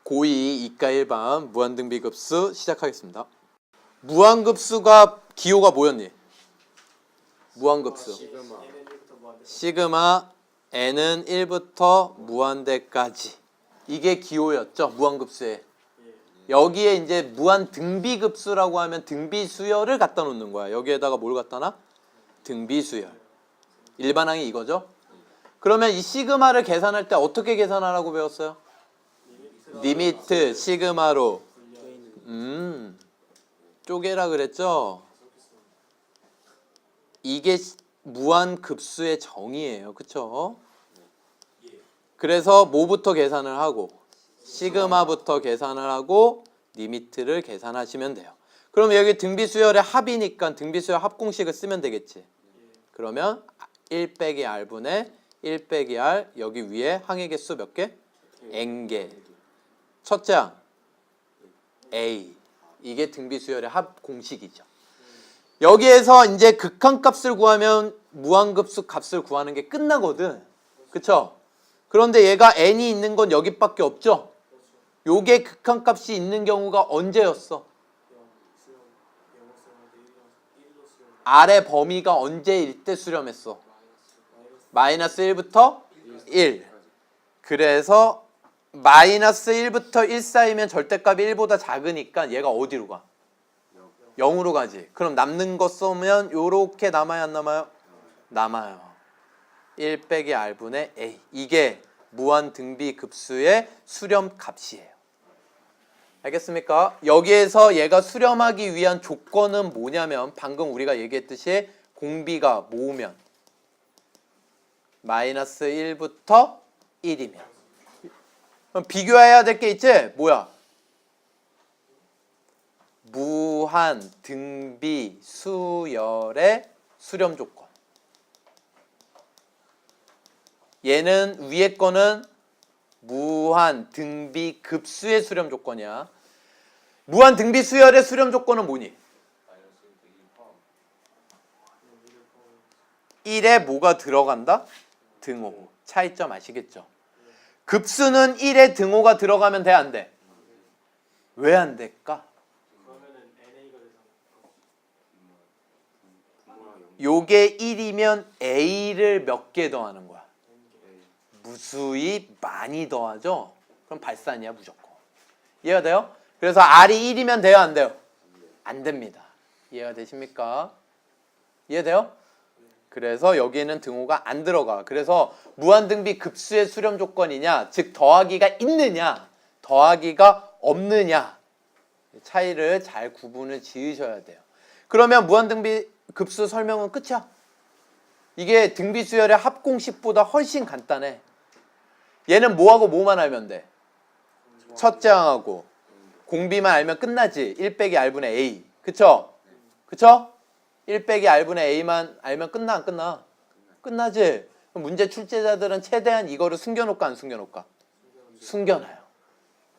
고2 이과 1반 무한등비급수 시작하겠습니다. 무한급수가 기호가 뭐였니? 무한급수 시그마 n은 1부터 무한대까지 이게 기호였죠. 무한급수에 여기에 이제 무한등비급수라고 하면 등비수열을 갖다 놓는 거야. 여기에다가 뭘 갖다 놔? 등비수열. 일반항이 이거죠. 그러면 이 시그마를 계산할 때 어떻게 계산하라고 배웠어요? 리미트 시그마로 쪼개라 그랬죠? 이게 무한급수의 정의예요. 그쵸? 그래서 뭐부터 계산을 하고 시그마부터 계산을 하고 리미트를 계산하시면 돼요. 그럼 여기 등비수열의 합이니까 등비수열 합공식을 쓰면 되겠지. 그러면 1 빼기 r분의 1 빼기 r 여기 위에 항의 개수 몇 개? n개. 첫째 항 a. 이게 등비수열의 합공식이죠. 여기에서 이제 극한값을 구하면 무한급수 값을 구하는 게 끝나거든. 그쵸? 그런데 얘가 n이 있는 건 여기밖에 없죠? 요게 극한값이 있는 경우가 언제였어? R의 범위가 언제일 때 수렴했어? 마이너스 1부터 1. 그래서 마이너스 1부터 1 사이면 절대값이 1보다 작으니까 얘가 어디로 가? 0으로 가지. 그럼 남는 거 쏘면 요렇게 남아요, 안 남아요? 남아요. 1 빼기 r분의 a. 이게 무한등비급수의 수렴값이에요. 알겠습니까? 여기에서 얘가 수렴하기 위한 조건은 뭐냐면 방금 우리가 얘기했듯이 공비가 모으면 마이너스 1부터 1이면 그럼 비교해야 될 게 있지? 뭐야? 무한등비수열의 수렴 조건. 얘는 위에 거는 무한등비급수의 수렴 조건이야. 무한등비수열의 수렴 조건은 뭐니? 1에 뭐가 들어간다? 등호. 차이점 아시겠죠? 급수는 1에 등호가 들어가면 돼, 안 돼? 왜 안 될까? 요게 1이면 a를 몇 개 더하는 거야? 무수히 많이 더하죠? 그럼 발산이야 무조건. 이해가 돼요? 그래서 r이 1이면 돼요, 안 돼요? 안 됩니다. 이해가 되십니까? 이해돼요? 그래서 여기에는 등호가 안 들어가. 그래서 무한등비 급수의 수렴 조건이냐, 즉 더하기가 있느냐, 더하기가 없느냐 차이를 잘 구분을 지으셔야 돼요. 그러면 무한등비 급수 설명은 끝이야. 이게 등비수열의 합공식보다 훨씬 간단해. 얘는 뭐하고 뭐만 알면 돼? 첫째 항하고 공비만 알면 끝나지. 1 빼기 r분의 a. 그쵸? 그쵸? 1 빼기 r분의 a만 알면 끝나 안 끝나? 끝나지. 그럼 문제 출제자들은 최대한 이거를 숨겨놓을까 안 숨겨놓을까? 숨겨놔요.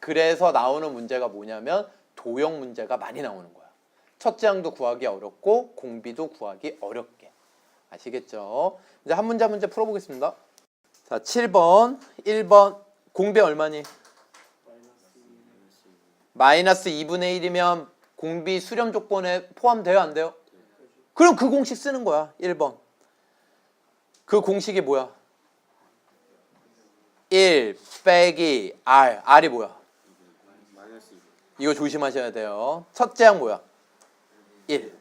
그래서 나오는 문제가 뭐냐면 도형 문제가 많이 나오는 거야. 첫째 항도 구하기 어렵고 공비도 구하기 어렵게. 아시겠죠? 이제 한 문제 한 문제 풀어보겠습니다. 자, 7번, 1번 공비 얼마니? 마이너스 2분의 1이면 공비 수렴 조건에 포함돼요, 안 돼요? 그럼 그 공식 쓰는 거야. 1번. 그 공식이 뭐야? 1 빼기 r. r이 뭐야? 이거 조심하셔야 돼요. 첫째 항 뭐야? 1.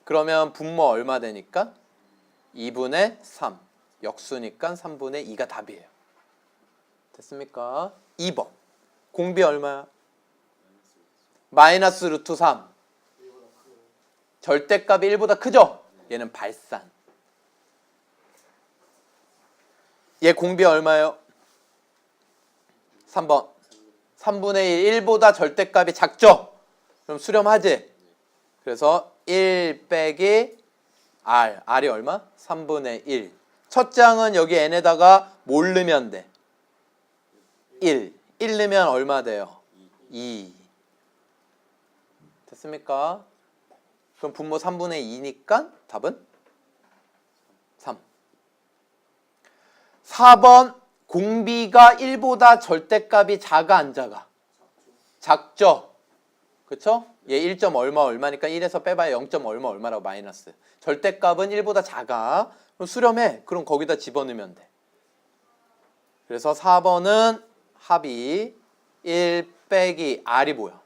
그러면 분모 얼마 되니까? 2분의 3. 역수니까 3분의 2가 답이에요. 됐습니까? 2번. 공비 얼마야? 마이너스 루트 3. 절대값이 1보다 크죠? 얘는 발산. 얘 공비 얼마예요? 3번. 3분의 1. 1보다 절대값이 작죠? 그럼 수렴하지? 그래서 1 빼기 r. r이 얼마? 3분의 1. 첫째 항은 여기 n에다가 뭘 넣으면 돼? 1. 1 넣으면 얼마 돼요? 2. 됐습니까? 그럼 분모 3분의 2니까 답은 3. 4번 공비가 1보다 절대값이 작아 안 작아? 작죠? 그쵸? 얘 1. 얼마니까 1에서 빼봐야 0. 얼마라고 마이너스. 절대값은 1보다 작아. 그럼 수렴해. 그럼 거기다 집어넣으면 돼. 그래서 4번은 합이 1 빼기 R이 뭐야?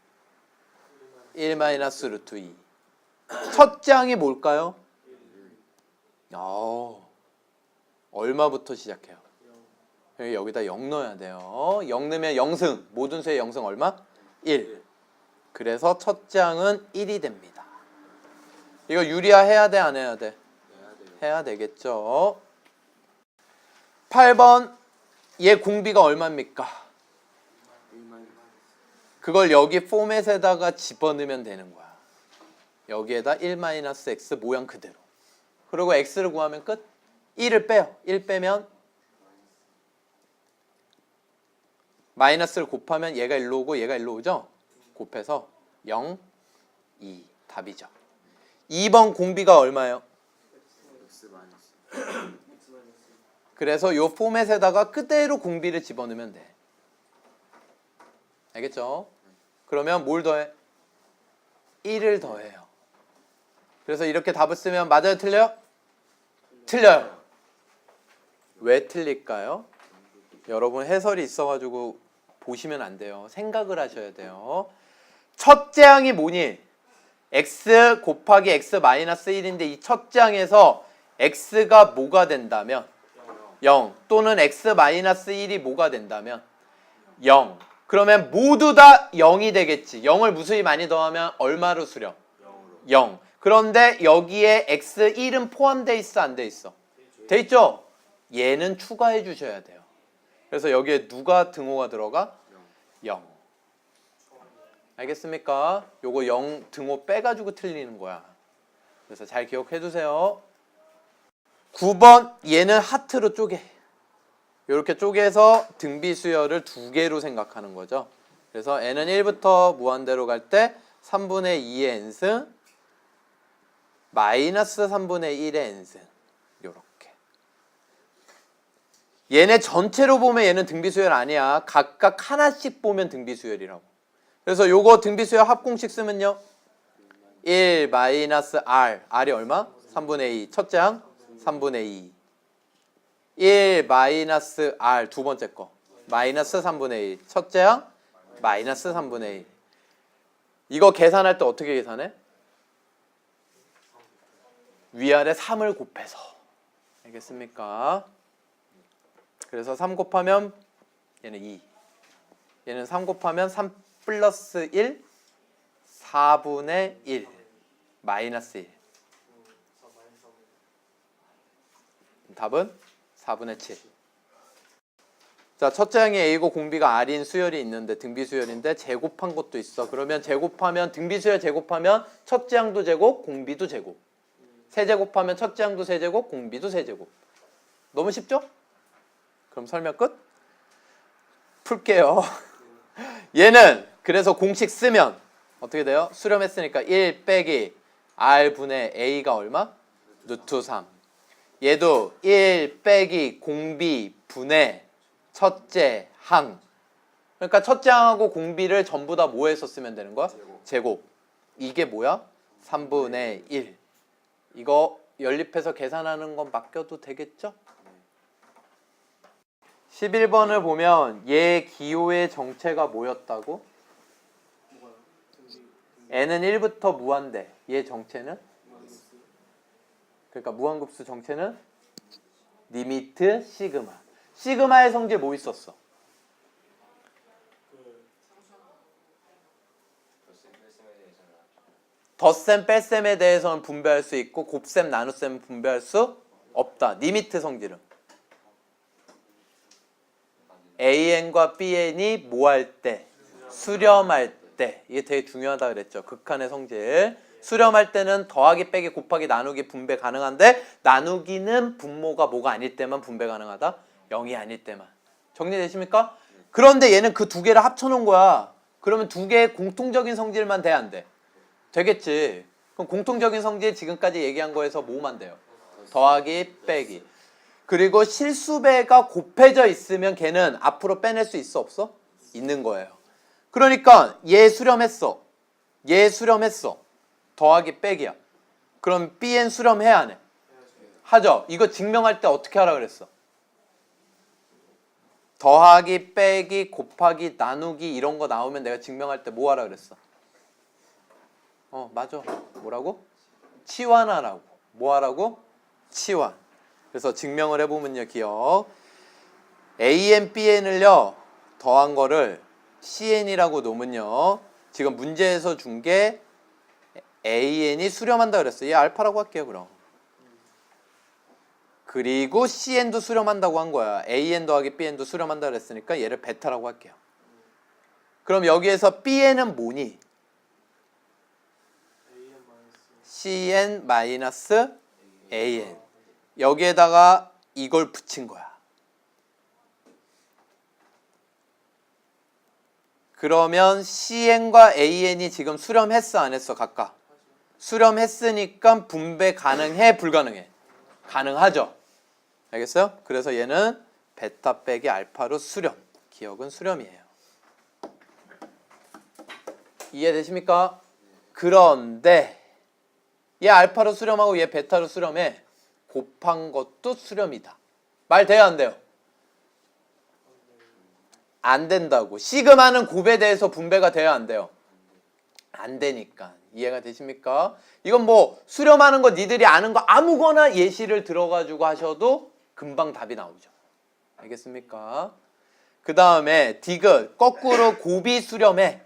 1 마이너스 루트 2. 첫 장이 뭘까요? 얼마부터 시작해요? 여기다 0 넣어야 돼요. 0 넣으면 0승. 모든 수의 0승 얼마? 1. 그래서 첫 장은 1이 됩니다. 이거 유리화 해야 돼, 안 해야 돼? 해야 되겠죠. 8번 얘 공비가 얼마입니까? 그걸 여기 포맷에다가 집어넣으면 되는 거야. 여기에다 1-x 모양 그대로. 그리고 x를 구하면 끝. 1을 빼요. 1 빼면 마이너스를 곱하면 얘가 일로 오고 얘가 일로 오죠? 곱해서 0, 2 답이죠. 2번 공비가 얼마예요? 그래서 요 포맷에다가 그대로 공비를 집어넣으면 돼. 알겠죠? 그러면 뭘 더해? 1을 더해요. 그래서 이렇게 답을 쓰면 맞아요? 틀려요? 틀려요. 왜 틀릴까요? 여러분 해설이 있어가지고 보시면 안 돼요. 생각을 하셔야 돼요. 첫째 항이 뭐니? x 곱하기 x 마이너스 1인데 이 첫째 항에서 x가 뭐가 된다면 0 또는 x 마이너스 1이 뭐가 된다면 0. 그러면 모두 다 0이 되겠지. 0을 무수히 많이 더하면 얼마로 수렴? 0. 그런데 여기에 x1은 포함되어 있어 안 돼 있어? 돼 있죠? 얘는 추가해 주셔야 돼요. 그래서 여기에 누가 등호가 들어가? 0. 알겠습니까? 요거 0 등호 빼가지고 틀리는 거야. 그래서 잘 기억해 두세요. 9번 얘는 하트로 쪼개. 이렇게 쪼개서 등비수열을 2개로 생각하는 거죠. 그래서 n은 1부터 무한대로 갈 때 3분의 2의 n승 마이너스 3분의 1의 n승 요렇게. 얘네 전체로 보면 얘는 등비수열 아니야. 각각 하나씩 보면 등비수열이라고. 그래서 요거 등비수열 합공식 쓰면요 1 마이너스 r r이 얼마? 3분의 2 첫째 항 3분의 2 1 마이너스 r 두 번째 거 마이너스 3분의 1 첫째 항 마이너스 3분의 1 이거 계산할 때 어떻게 계산해? 위아래 3을 곱해서. 알겠습니까? 그래서 3 곱하면 얘는 2 얘는 3 곱하면 3 플러스 1 4분의 1 마이너스 1 답은 4분의 7. 자, 첫째 항에 A고 공비가 R인 수열이 있는데 등비수열인데 제곱한 것도 있어. 그러면 제곱하면 등비수열 제곱하면 첫째 항도 제곱, 공비도 제곱. 세제곱하면 첫째 항도 세제곱, 공비도 세제곱. 너무 쉽죠? 그럼 설명 끝? 풀게요. 얘는 그래서 공식 쓰면 어떻게 돼요? 수렴했으니까 1 빼기 R분의 A가 얼마? 루트 3. 얘도 1 빼기 공비 분의 첫째 항. 그러니까 첫째 항하고 공비를 전부 다 뭐 해서 쓰면 되는 거야? 제곱. 이게 뭐야? 3분의 1. 이거 연립해서 계산하는 건 맡겨도 되겠죠? 11번을 보면 얘 기호의 정체가 뭐였다고? n은 1부터 무한대. 얘 정체는? 그러니까 무한급수 정체는 리미트 시그마. 시그마의 성질 뭐 있었어? 덧셈 뺄셈에 대해서는 분배할 수 있고 곱셈 나눗셈은 분배할 수 없다. 리미트 성질은 AN과 BN이 뭐 할 때? 수렴할 때. 이게 되게 중요하다 그랬죠. 극한의 성질. 수렴할 때는 더하기 빼기 곱하기 나누기 분배 가능한데 나누기는 분모가 뭐가 아닐 때만 분배 가능하다. 0이 아닐 때만. 정리되십니까? 그런데 얘는 그 두 개를 합쳐놓은 거야. 그러면 두 개의 공통적인 성질만 돼 안 돼? 되겠지. 그럼 공통적인 성질 지금까지 얘기한 거에서 뭐만 돼요? 더하기 빼기. 그리고 실수배가 곱해져 있으면 걔는 앞으로 빼낼 수 있어 없어? 있는 거예요. 그러니까 얘 수렴했어. 얘 수렴했어. 더하기 빼기야. 그럼 Bn 수렴해 안 해? 하죠. 이거 증명할 때 어떻게 하라 그랬어? 더하기 빼기 곱하기 나누기 이런 거 나오면 내가 증명할 때 뭐 하라 그랬어? 맞아. 뭐라고? 치환하라고. 뭐 하라고? 치환. 그래서 증명을 해보면요. 기억. AN, BN을요. 더한 거를 CN이라고 놓으면요. 지금 문제에서 준 게 AN이 수렴한다 그랬어요. 얘 알파라고 할게요. 그럼. 그리고 CN도 수렴한다고 한 거야. AN 더하기 BN도 수렴한다 그랬으니까 얘를 베타라고 할게요. 그럼 여기에서 BN은 뭐니? CN 마이너스 AN. 여기에다가 이걸 붙인 거야. 그러면 CN과 AN이 지금 수렴했어 안 했어 각각? 수렴했으니까 분배 가능해 불가능해? 가능하죠. 알겠어요? 그래서 얘는 베타 빼기 알파로 수렴. 기억은 수렴이에요. 이해되십니까? 그런데 얘 알파로 수렴하고 얘 베타로 수렴해. 곱한 것도 수렴이다. 말 돼요 안 돼요? 안 된다고. 시그마는 곱에 대해서 분배가 돼야 안 돼요? 안 되니까. 이해가 되십니까? 이건 뭐 수렴하는 거 니들이 아는 거 아무거나 예시를 들어가지고 하셔도 금방 답이 나오죠. 알겠습니까? 그 다음에 디귿 거꾸로 곱이 수렴해.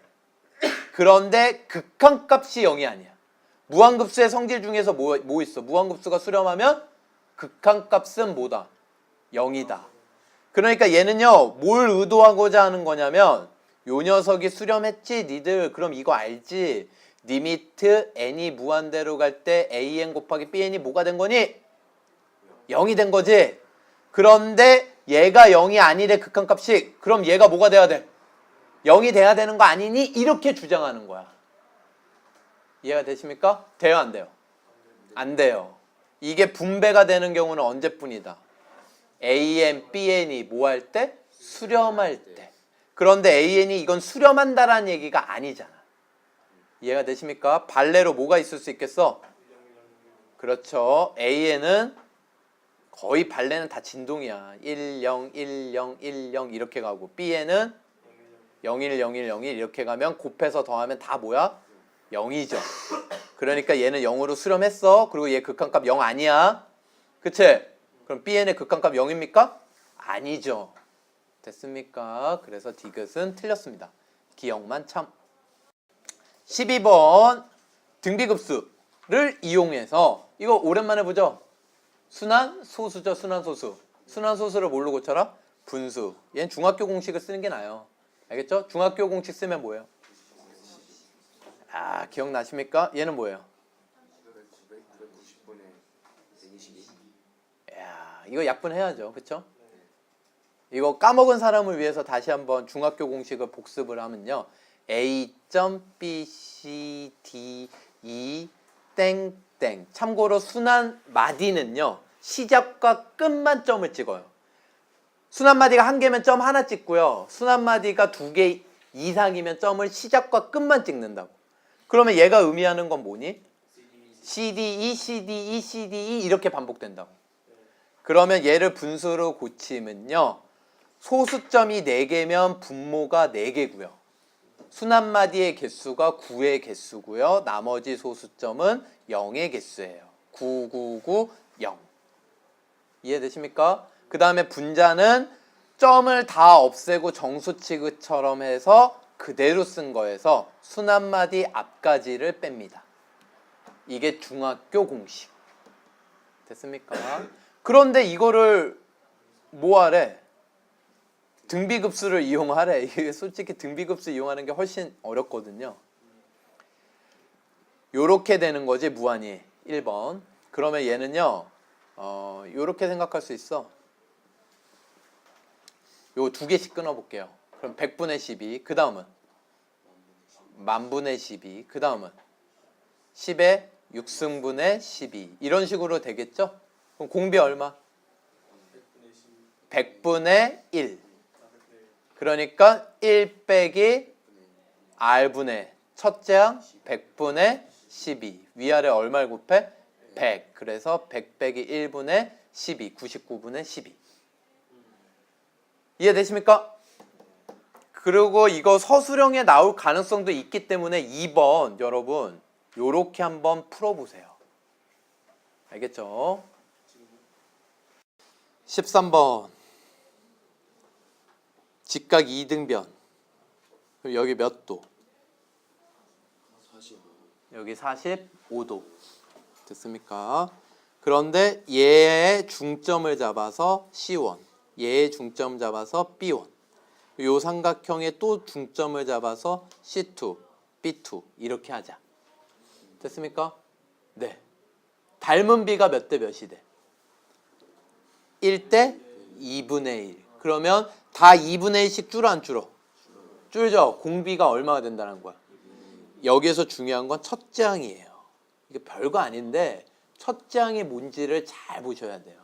그런데 극한값이 0이 아니야. 무한급수의 성질 중에서 뭐 있어? 무한급수가 수렴하면 극한값은 뭐다? 0이다. 그러니까 얘는요 뭘 의도하고자 하는 거냐면 요 녀석이 수렴했지 니들 그럼 이거 알지? 리미트 n이 무한대로 갈 때 an 곱하기 bn이 뭐가 된 거니? 0이 된 거지. 그런데 얘가 0이 아니래 극한값이. 그럼 얘가 뭐가 돼야 돼? 0이 돼야 되는 거 아니니? 이렇게 주장하는 거야. 이해가 되십니까? 돼요 안 돼요? 안 돼요. 이게 분배가 되는 경우는 언제뿐이다? AN, BN이 뭐 할 때? 수렴할 때. 그런데 AN이 이건 수렴한다라는 얘기가 아니잖아. 이해가 되십니까? 발레로 뭐가 있을 수 있겠어? 그렇죠. AN은 거의 발레는 다 진동이야. 1, 0, 1, 0, 1, 0 이렇게 가고 BN은 0, 1, 0, 1, 0, 1 이렇게 가면 곱해서 더하면 다 뭐야? 0이죠. 그러니까 얘는 0으로 수렴했어. 그리고 얘 극한값 0 아니야. 그치? 그럼 BN의 극한값 0입니까? 아니죠. 됐습니까? 그래서 디귿은 틀렸습니다. 기억만 참. 12번 등비급수를 이용해서 이거 오랜만에 보죠? 순환 소수죠. 순환 소수. 순환 소수를 뭘로 고쳐라? 분수. 얘는 중학교 공식을 쓰는 게 나아요. 알겠죠? 중학교 공식 쓰면 뭐예요? 아, 기억나십니까? 얘는 뭐예요? 야, 이거 약분해야죠. 그쵸? 이거 까먹은 사람을 위해서 다시 한번 중학교 공식을 복습을 하면요. A.BCDE 땡땡. 참고로 순환 마디는요. 시작과 끝만 점을 찍어요. 순환 마디가 한 개면 점 하나 찍고요. 순환 마디가 두 개 이상이면 점을 시작과 끝만 찍는다고. 그러면 얘가 의미하는 건 뭐니? CDE, CDE, CDE 이렇게 반복된다고. 그러면 얘를 분수로 고치면요. 소수점이 4개면 분모가 4개고요. 순환마디의 개수가 9의 개수고요. 나머지 소수점은 0의 개수예요. 9, 9, 9, 0. 이해되십니까? 그 다음에 분자는 점을 다 없애고 정수 취급처럼 해서 그대로 쓴 거에서 순환마디 앞까지를 뺍니다. 이게 중학교 공식. 됐습니까? 그런데 이거를 뭐 하래? 등비급수를 이용하래. 이게 솔직히 등비급수 이용하는 게 훨씬 어렵거든요. 요렇게 되는 거지 무한히. 1번. 그러면 얘는요. 요렇게 생각할 수 있어. 요 두 개씩 끊어볼게요. 그럼 100분의 12. 그 다음은? 만분의 12. 그 다음은? 10의 6승분의 12. 이런 식으로 되겠죠? 그럼 공비 얼마? 100분의 1. 그러니까 1 빼기 r분의 첫째 항 100분의 12. 위아래 얼마를 곱해? 100. 그래서 100 빼기 1분의 12. 99분의 12. 이해되십니까? 그리고 이거 서술형에 나올 가능성도 있기 때문에 2번 여러분 요렇게 한번 풀어보세요. 알겠죠? 13번 직각 2등변. 여기 몇 도? 여기 45도. 됐습니까? 그런데 얘의 중점을 잡아서 C1, 얘의 중점 잡아서 B1, 요 삼각형의 또 중점을 잡아서 C2, B2 이렇게 하자. 됐습니까? 네. 닮은 비가 몇 대 몇이 돼? 1대 2분의 1. 그러면 다 2분의 1씩 줄어 안 줄어? 줄죠. 공비가 얼마가 된다는 거야? 여기에서 중요한 건 첫째 항이에요. 이게 별거 아닌데 첫째 항이 뭔지를 잘 보셔야 돼요.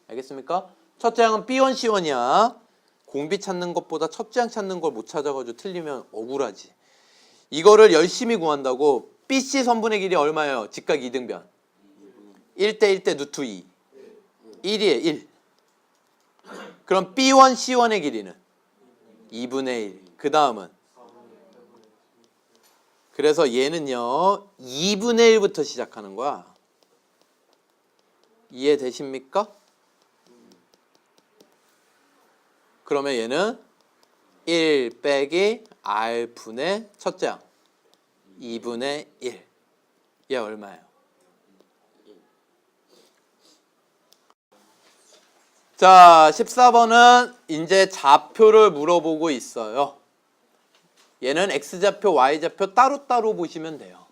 알겠습니까? 첫째 항은 B1, C1이야. 공비 찾는 것보다 첫째 항 찾는 걸 못 찾아가지고 틀리면 억울하지. 이거를 열심히 구한다고. BC 선분의 길이 얼마예요? 직각 2등변. 1대 1대 루트 2. 1이에요. 1. 그럼 B1, C1의 길이는 2분의 1. 그 다음은 그래서 얘는요 2분의 1부터 시작하는 거야. 이해되십니까? 그러면 얘는 1 빼기 R분의 첫째 항 2분의 1. 얘 얼마예요? 자, 14번은 이제 좌표를 물어보고 있어요. 얘는 X좌표, Y좌표 따로따로 보시면 돼요.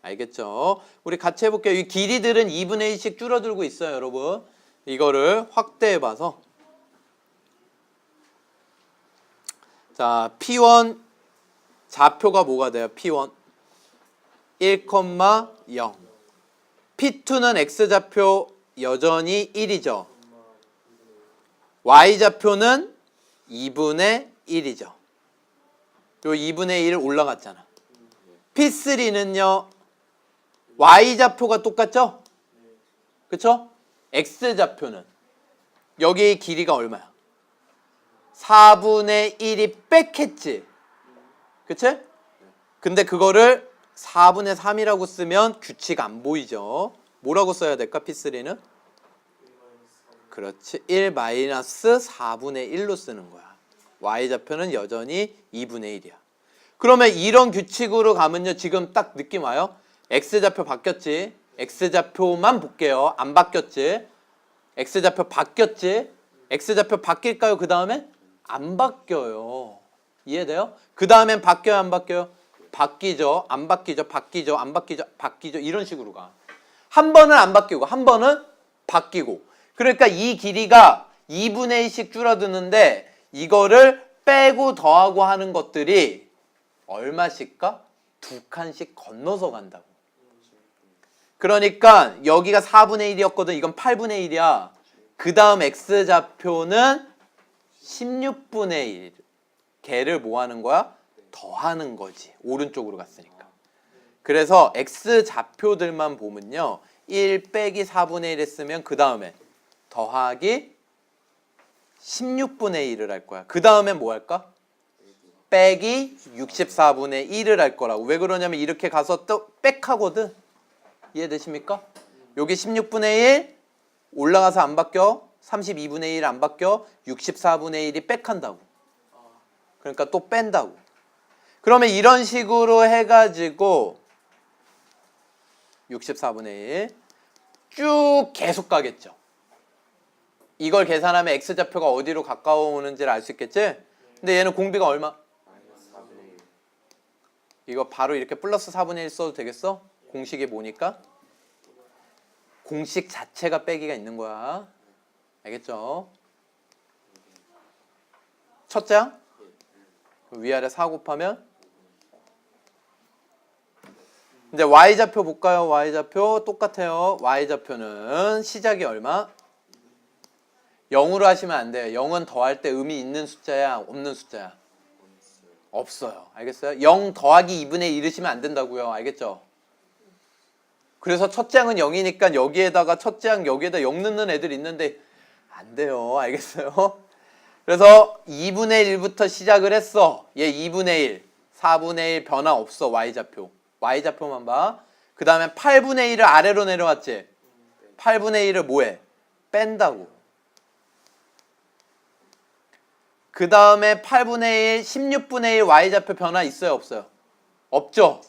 알겠죠? 우리 같이 해볼게요. 이 길이들은 2분의 1씩 줄어들고 있어요, 여러분. 이거를 확대해봐서. 자, P1 좌표가 뭐가 돼요? P1 1,0. P2는 X좌표 여전히 1이죠. Y좌표는 2분의 1이죠. 요 2분의 1 올라갔잖아. P3는요. Y좌표가 똑같죠? 그쵸? X좌표는 여기 길이가 얼마야? 4분의 1이 뺐겠지? 그치? 근데 그거를 4분의 3이라고 쓰면 규칙 안 보이죠? 뭐라고 써야 될까? P3는? 그렇지. 1-4분의 1로 쓰는 거야. Y좌표는 여전히 2분의 1이야. 그러면 이런 규칙으로 가면요. 지금 딱 느낌 와요? X좌표 바뀌었지? X좌표만 볼게요. 안 바뀌었지? X좌표 바뀌었지? X좌표 바뀔까요? 그 다음에? 안 바뀌어요. 이해돼요? 그 다음엔 바뀌어요? 안 바뀌어요? 바뀌죠. 안 바뀌죠. 바뀌죠. 안 바뀌죠. 바뀌죠. 이런 식으로 가. 한 번은 안 바뀌고 한 번은 바뀌고. 그러니까 이 길이가 2분의 1씩 줄어드는데 이거를 빼고 더하고 하는 것들이 얼마씩까? 2칸씩 건너서 간다고. 그러니까 여기가 4분의 1이었거든. 이건 8분의 1이야. 그 다음 X좌표는 16분의 1. 걔를 뭐 하는 거야? 더하는 거지. 오른쪽으로 갔으니까. 그래서 X좌표들만 보면요. 1 빼기 4분의 1 했으면 그 다음에 더하기 16분의 1을 할 거야. 그 다음에 뭐 할까? 빼기 64분의 1을 할 거라고. 왜 그러냐면 이렇게 가서 또 빽하거든. 이해되십니까? 여기 16분의 1 올라가서 안 바뀌어. 32분의 1 안 바뀌어. 64분의 1이 빽한다고. 그러니까 또 뺀다고. 그러면 이런 식으로 해가지고 64분의 1 쭉 계속 가겠죠. 이걸 계산하면 X좌표가 어디로 가까워 오는지를 알 수 있겠지? 근데 얘는 공비가 얼마? 이거 바로 이렇게 플러스 4분의 1 써도 되겠어? 공식이 뭐니까? 공식 자체가 빼기가 있는 거야. 알겠죠? 첫째 항? 위아래 4 곱하면? 이제 Y좌표 볼까요? Y좌표 똑같아요. Y좌표는 시작이 얼마? 0으로 하시면 안 돼요. 0은 더할 때 의미 있는 숫자야, 없는 숫자야? 없어요. 알겠어요? 0 더하기 2분의 1 이러시면 안 된다고요. 알겠죠? 그래서 첫째 항은 0이니까 여기에다가 첫째 항 여기에다 0 넣는 애들 있는데 안 돼요. 알겠어요? 그래서 2분의 1부터 시작을 했어. 얘 2분의 1, 4분의 1 변화 없어. Y좌표. Y좌표만 봐. 그 다음에 8분의 1을 아래로 내려왔지? 8분의 1을 뭐해? 뺀다고. 그 다음에 8분의 1, 16분의 1 Y좌표 변화 있어요? 없어요? 없죠?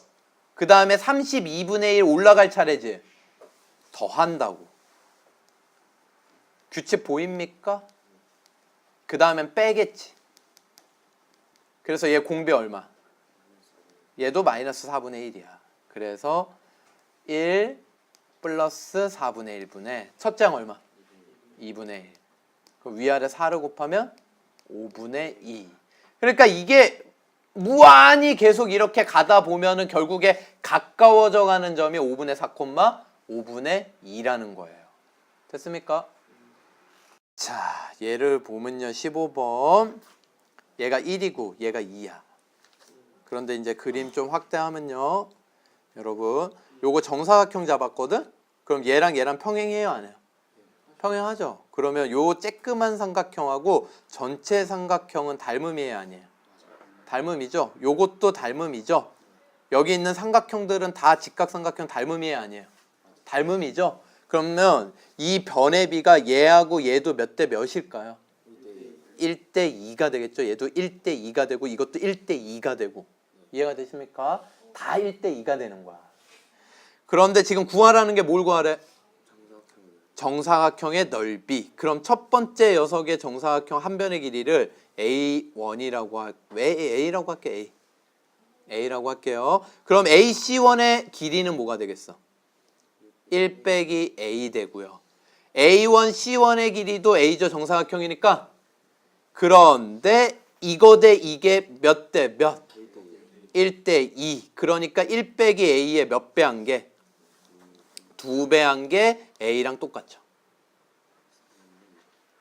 그 다음에 32분의 1 올라갈 차례지? 더한다고. 규칙 보입니까? 그 다음엔 빼겠지. 그래서 얘 공배 얼마? 얘도 마이너스 4분의 1이야. 그래서 1 플러스 4분의 1분의 첫째 항 얼마? 2분의 1. 그럼 위아래 4를 곱하면 5분의 2. 그러니까 이게 무한히 계속 이렇게 가다 보면은 결국에 가까워져 가는 점이 5분의 4, 5분의 2라는 거예요. 됐습니까? 자, 얘를 보면요. 15번. 얘가 1이고 얘가 2야. 그런데 이제 그림 좀 확대하면요. 여러분, 요거 정사각형 잡았거든? 그럼 얘랑 얘랑 평행해요, 안 해요? 평행하죠. 그러면 요 쬐끄만 삼각형하고 전체 삼각형은 닮음이에요, 아니에요? 닮음이죠. 요것도 닮음이죠. 여기 있는 삼각형들은 다 직각삼각형 닮음이에요, 아니에요? 닮음이죠. 그러면 이 변의 비가 얘하고 얘도 몇 대 몇일까요? 1대 2가 되겠죠. 얘도 1대 2가 되고 이것도 1대 2가 되고. 이해가 되십니까? 다 1대 2가 되는 거야. 그런데 지금 구하라는 게 뭘 구하래? 정사각형의 넓이. 그럼 첫 번째 녀석의 정사각형 한 변의 길이를 A1이라고 왜 A라고 할게? A. A라고 할게요. 그럼 AC1의 길이는 뭐가 되겠어? 1 빼기 A 되고요. A1, C1의 길이도 A죠. 정사각형이니까. 그런데 이거 대 이게 몇 대 몇? 1대 2. 그러니까 1 빼기 A의 몇 배 한 게? 2배 한 게 A랑 똑같죠.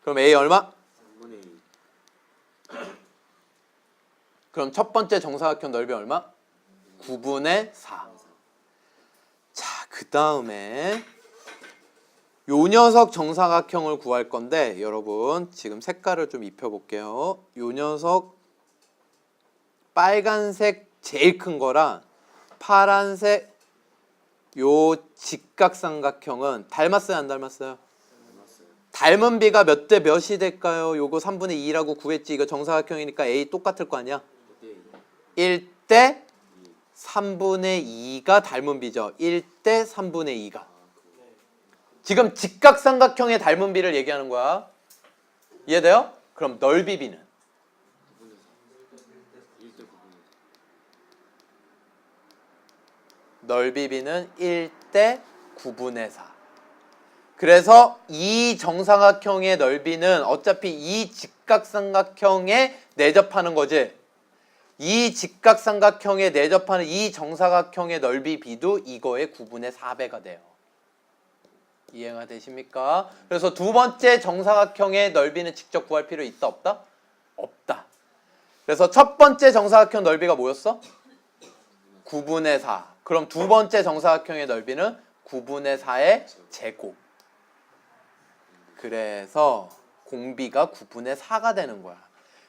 그럼 A 얼마? 그럼 첫 번째 정사각형 넓이 얼마? 9분의 4. 자, 그 다음에 요 녀석 정사각형을 구할 건데 여러분 지금 색깔을 좀 입혀볼게요. 요 녀석 빨간색 제일 큰 거랑 파란색 요 직각삼각형은 닮았어요, 안 닮았어요? 닮은 비가 몇 대 몇이 될까요? 요거 3분의 2라고 구했지. 이거 정사각형이니까 A 똑같을 거 아니야? 1대 3분의 2가 닮은 비죠. 1대 3분의 2가. 지금 직각삼각형의 닮은 비를 얘기하는 거야. 이해돼요? 그럼 넓이 비는? 넓이 비는 1대 9분의 4. 그래서 이 정사각형의 넓이는 어차피 이 직각삼각형에 내접하는 거지. 이 직각삼각형에 내접하는 이 정사각형의 넓이 비도 이거의 9분의 4배가 돼요. 이해가 되십니까? 그래서 두 번째 정사각형의 넓이는 직접 구할 필요 있다 없다? 없다. 그래서 첫 번째 정사각형 넓이가 뭐였어? 9분의 4. 그럼 두 번째 정사각형의 넓이는 9분의 4의 제곱. 그래서 공비가 9분의 4가 되는 거야.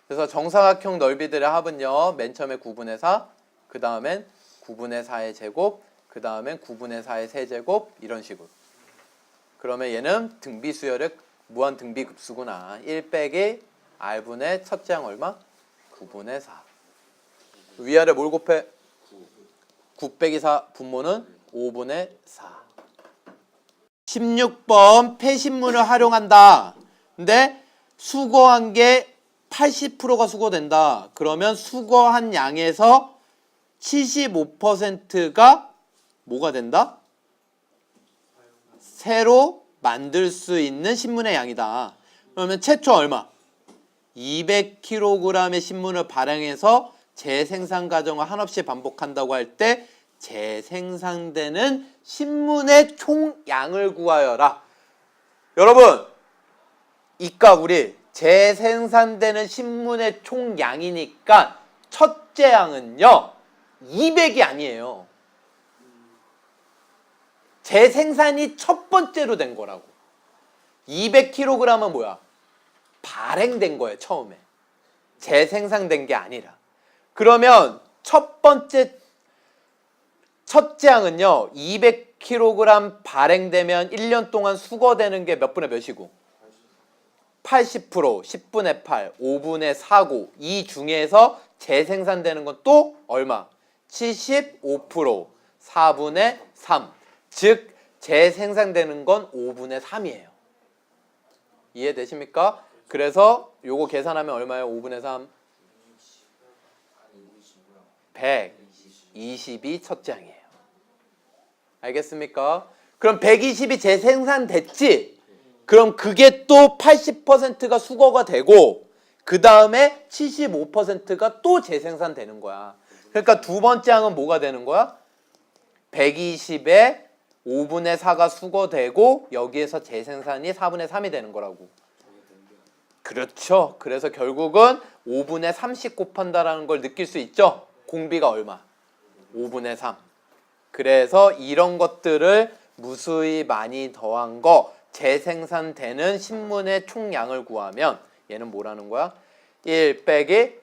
그래서 정사각형 넓이들의 합은요. 맨 처음에 9분의 4, 그 다음엔 9분의 4의 제곱, 그 다음엔 9분의 4의 세제곱 이런 식으로. 그러면 얘는 등비수열의 무한 등비급수구나. 1 빼기 R분의 첫째 항 얼마? 9분의 4. 위아래 뭘 곱해? 9 빼기 4 분모는 5분의 4. 16번 패신문을 활용한다. 근데 수거한 게 80%가 수거된다. 그러면 수거한 양에서 75%가 뭐가 된다? 새로 만들 수 있는 신문의 양이다. 그러면 최초 얼마? 200kg의 신문을 발행해서 재생산 과정을 한없이 반복한다고 할 때 재생산되는 신문의 총량을 구하여라. 여러분, 이까 우리 재생산되는 신문의 총량이니까 첫째 양은요 200이 아니에요. 재생산이 첫 번째로 된 거라고. 200kg은 뭐야? 발행된 거예요 처음에. 재생산된 게 아니라. 그러면 첫째 양은요 200kg 발행되면 1년 동안 수거되는 게 몇 분의 몇이고? 80%, 10분의 8, 5분의 4고 이 중에서 재생산되는 건 또 얼마? 75%, 4분의 3. 즉 재생산되는 건 5분의 3이에요. 이해되십니까? 그래서 요거 계산하면 얼마예요? 5분의 3? 120이 첫째 양이에요. 알겠습니까? 그럼 120이 재생산됐지? 그럼 그게 또 80%가 수거가 되고 그 다음에 75%가 또 재생산되는 거야. 그러니까 두 번째 항은 뭐가 되는 거야? 120에 5분의 4가 수거되고 여기에서 재생산이 4분의 3이 되는 거라고. 그렇죠. 그래서 결국은 5분의 3씩 곱한다라는 걸 느낄 수 있죠. 공비가 얼마? 5분의 3. 그래서 이런 것들을 무수히 많이 더한 거 재생산되는 신문의 총량을 구하면 얘는 뭐라는 거야? 1 빼기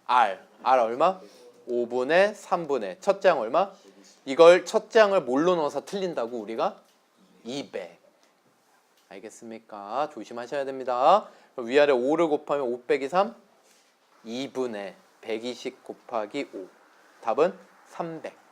R. R 얼마? 5분의 3분의 첫째 양 얼마? 이걸 첫째 양을 뭘로 넣어서 틀린다고 우리가? 200. 알겠습니까? 조심하셔야 됩니다. 위아래 5를 곱하면 5 빼기 3? 2분의 120 곱하기 5. 답은 300.